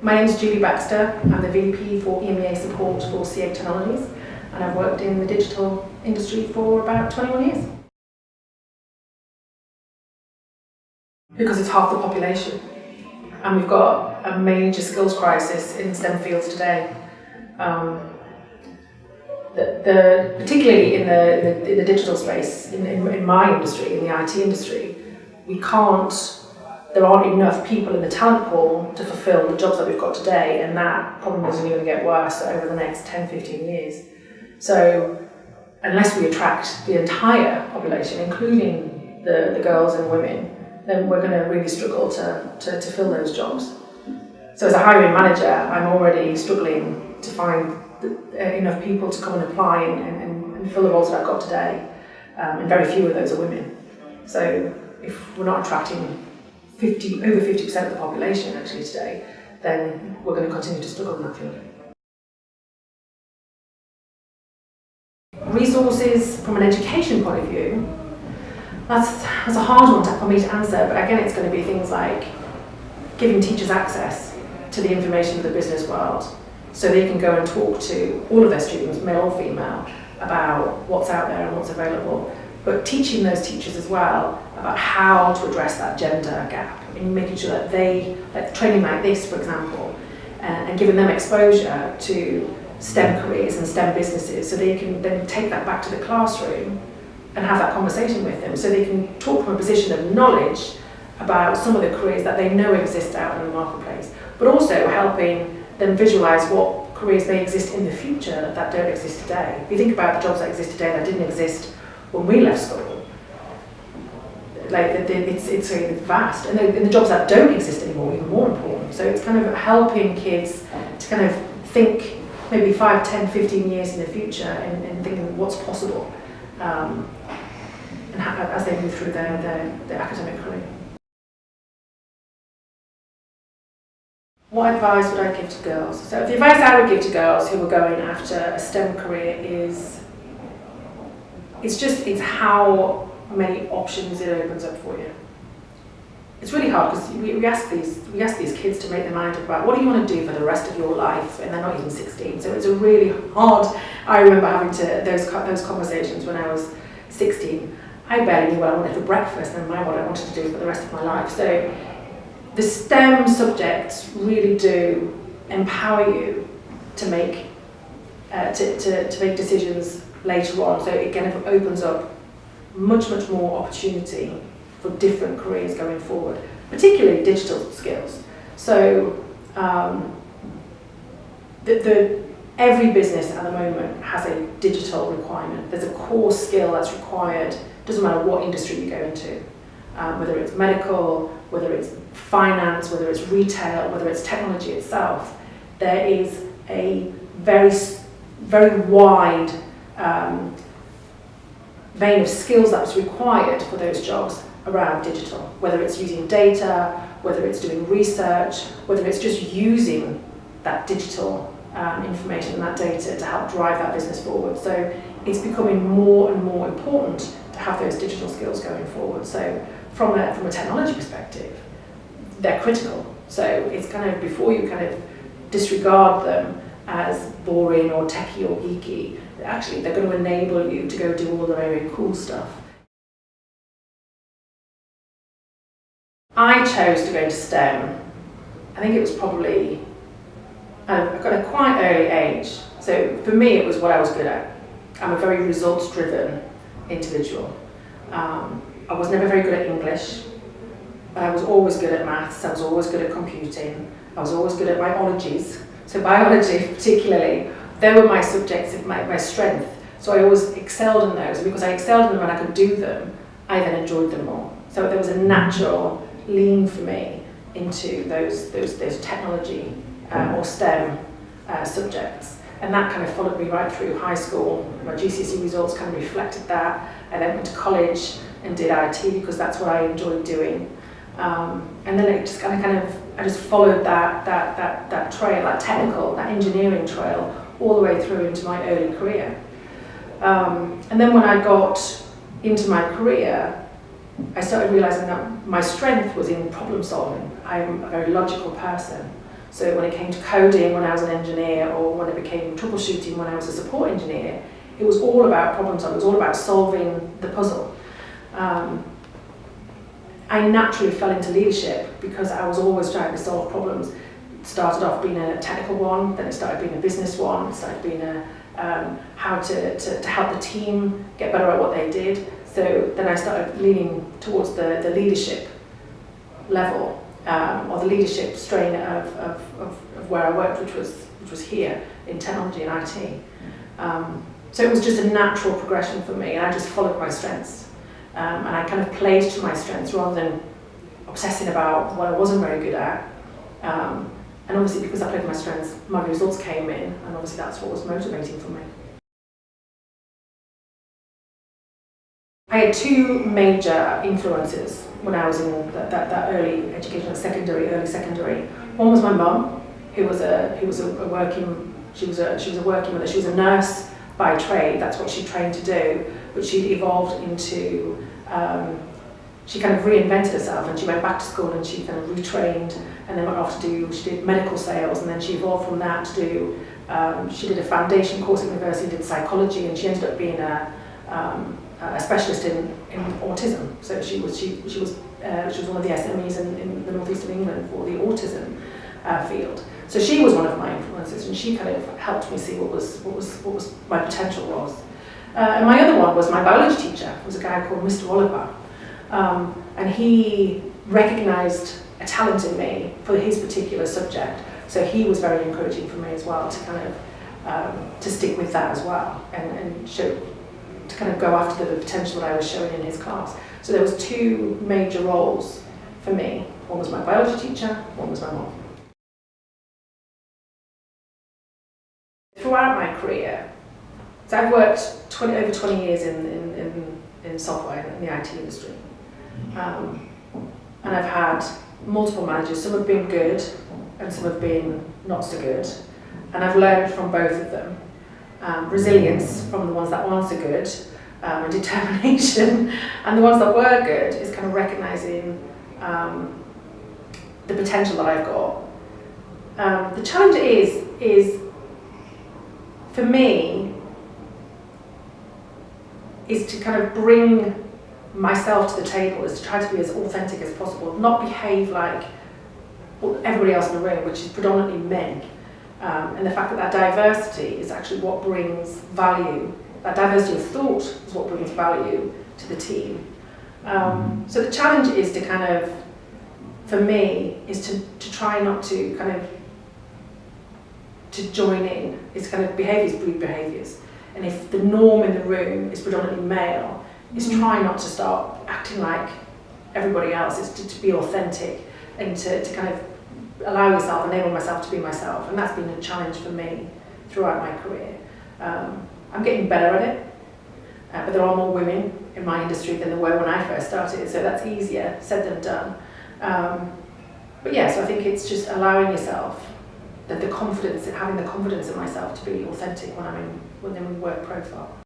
My name is Julie Baxter. I'm the VP for EMEA support for CA Technologies, and I've worked in the digital industry for about 21 years. Because it's half the population, and we've got a major skills crisis in STEM fields today. Particularly in the digital space, in my industry, in the IT industry, there aren't enough people in the talent pool to fulfill the jobs that we've got today, and that problem is only going to get worse over the next 10-15 years. So unless we attract the entire population, including the girls and women, then we're going to really struggle to fill those jobs. So as a hiring manager, I'm already struggling to find enough people to come and apply and fill the roles that I've got today, and very few of those are women. So if we're not attracting over 50% of the population actually today, then we're going to continue to struggle in that field. Resources from an education point of view, that's a hard one for me to answer, but again it's going to be things like giving teachers access to the information of the business world, so they can go and talk to all of their students, male or female, about what's out there and what's available. But teaching those teachers as well about how to address that gender gap, and making sure that they, like training like this, for example, and giving them exposure to STEM careers and STEM businesses, so they can then take that back to the classroom and have that conversation with them, so they can talk from a position of knowledge about some of the careers that they know exist out in the marketplace, but also helping them visualise what careers may exist in the future that don't exist today. If you think about the jobs that exist today that didn't exist when we left school, it's vast, and the jobs that don't exist anymore are even more important. So it's kind of helping kids to kind of think maybe 5, 10, 15 years in the future and thinking what's possible, and as they move through their academic career. What advice would I give to girls? So the advice I would give to girls who are going after a STEM career is, it's how many options it opens up for you. It's really hard because we ask these kids to make their mind up about what do you want to do for the rest of your life, and they're not even 16. So it's a really hard. I remember having those conversations when I was 16. I barely knew what I wanted for breakfast and what I wanted to do for the rest of my life. So the STEM subjects really do empower you to make decisions later on. So it kind of opens up much more opportunity for different careers going forward, particularly digital skills. So every business at the moment has a digital requirement. There's a core skill that's required. Doesn't matter what industry you go into, whether it's medical, whether it's finance, whether it's retail, whether it's technology itself. There is a very wide vein of skills that's required for those jobs around digital, whether it's using data, whether it's doing research, whether it's just using that digital information and that data to help drive that business forward. So it's becoming more and more important to have those digital skills going forward. So from a technology perspective, they're critical. So it's kind of, before you kind of disregard them as boring or techie or geeky, actually they're going to enable you to go do all the very cool stuff. I chose to go into STEM. I think it was probably, I've got a quite early age. So for me it was what I was good at. I'm a very results-driven individual. I was never very good at English, but I was always good at maths, I was always good at computing, I was always good at biologies. So biology particularly, they were my subjects of my strength. So I always excelled in those, and because I excelled in them and I could do them, I then enjoyed them more. So there was a natural lean for me into those technology or STEM subjects. And that kind of followed me right through high school. My GCSE results kind of reflected that. I then went to college and did IT because that's what I enjoyed doing. And then it just I just followed that trail, that technical, that engineering trail, all the way through into my early career. And then when I got into my career, I started realizing that my strength was in problem solving. I'm a very logical person. So when it came to coding when I was an engineer, or when it became troubleshooting when I was a support engineer, it was all about problem solving, it was all about solving the puzzle. I naturally fell into leadership because I was always trying to solve problems. It started off being a technical one, then it started being a business one, it started being how to help the team get better at what they did. So then I started leaning towards the leadership level, or the leadership strain of where I worked, which was here in technology and IT. So it was just a natural progression for me, and I just followed my strengths. And I kind of played to my strengths rather than obsessing about what I wasn't very good at. And obviously because I played to my strengths, my results came in, and obviously that's what was motivating for me. I had two major influences when I was in that early education, early secondary. One was my mum, who was a working mother. She was a nurse by trade. That's what she trained to do, but she'd evolved into, she kind of reinvented herself, and she went back to school and she kind of retrained, and then went off to she did medical sales, and then she evolved from that to do, she did a foundation course at university, did psychology, and she ended up being a specialist in autism. So she was one of the SMEs in the northeast of England for the autism field. So she was one of my influences, and she kind of helped me see what was my potential was. And my other one was my biology teacher, was a guy called Mr. Oliver, and he recognised a talent in me for his particular subject. So he was very encouraging for me as well to kind of to stick with that as well, and show, to kind of go after the potential that I was showing in his class. So there was two major roles for me. One was my biology teacher, one was my mom. Throughout my career, so I've worked over 20 years in software, in the IT industry. And I've had multiple managers. Some have been good and some have been not so good. And I've learned from both of them. Resilience from the ones that weren't so good, and determination. And the ones that were good is kind of recognising the potential that I've got. The challenge is for me, is to kind of bring myself to the table, is to try to be as authentic as possible, not behave like everybody else in the room, which is predominantly men. And the fact that diversity is actually what brings value, that diversity of thought is what brings value to the team. So the challenge is to kind of, for me, is to try not to kind of, to join in. It's kind of behaviours breed behaviours. And if the norm in the room is predominantly male, is try not to start acting like everybody else. It's to be authentic and to kind of allow yourself, enable myself to be myself. And that's been a challenge for me throughout my career. I'm getting better at it, but there are more women in my industry than there were when I first started, so that's easier said than done. But yeah, so I think it's just allowing yourself the confidence, having the confidence in myself to be authentic when I'm in work profile.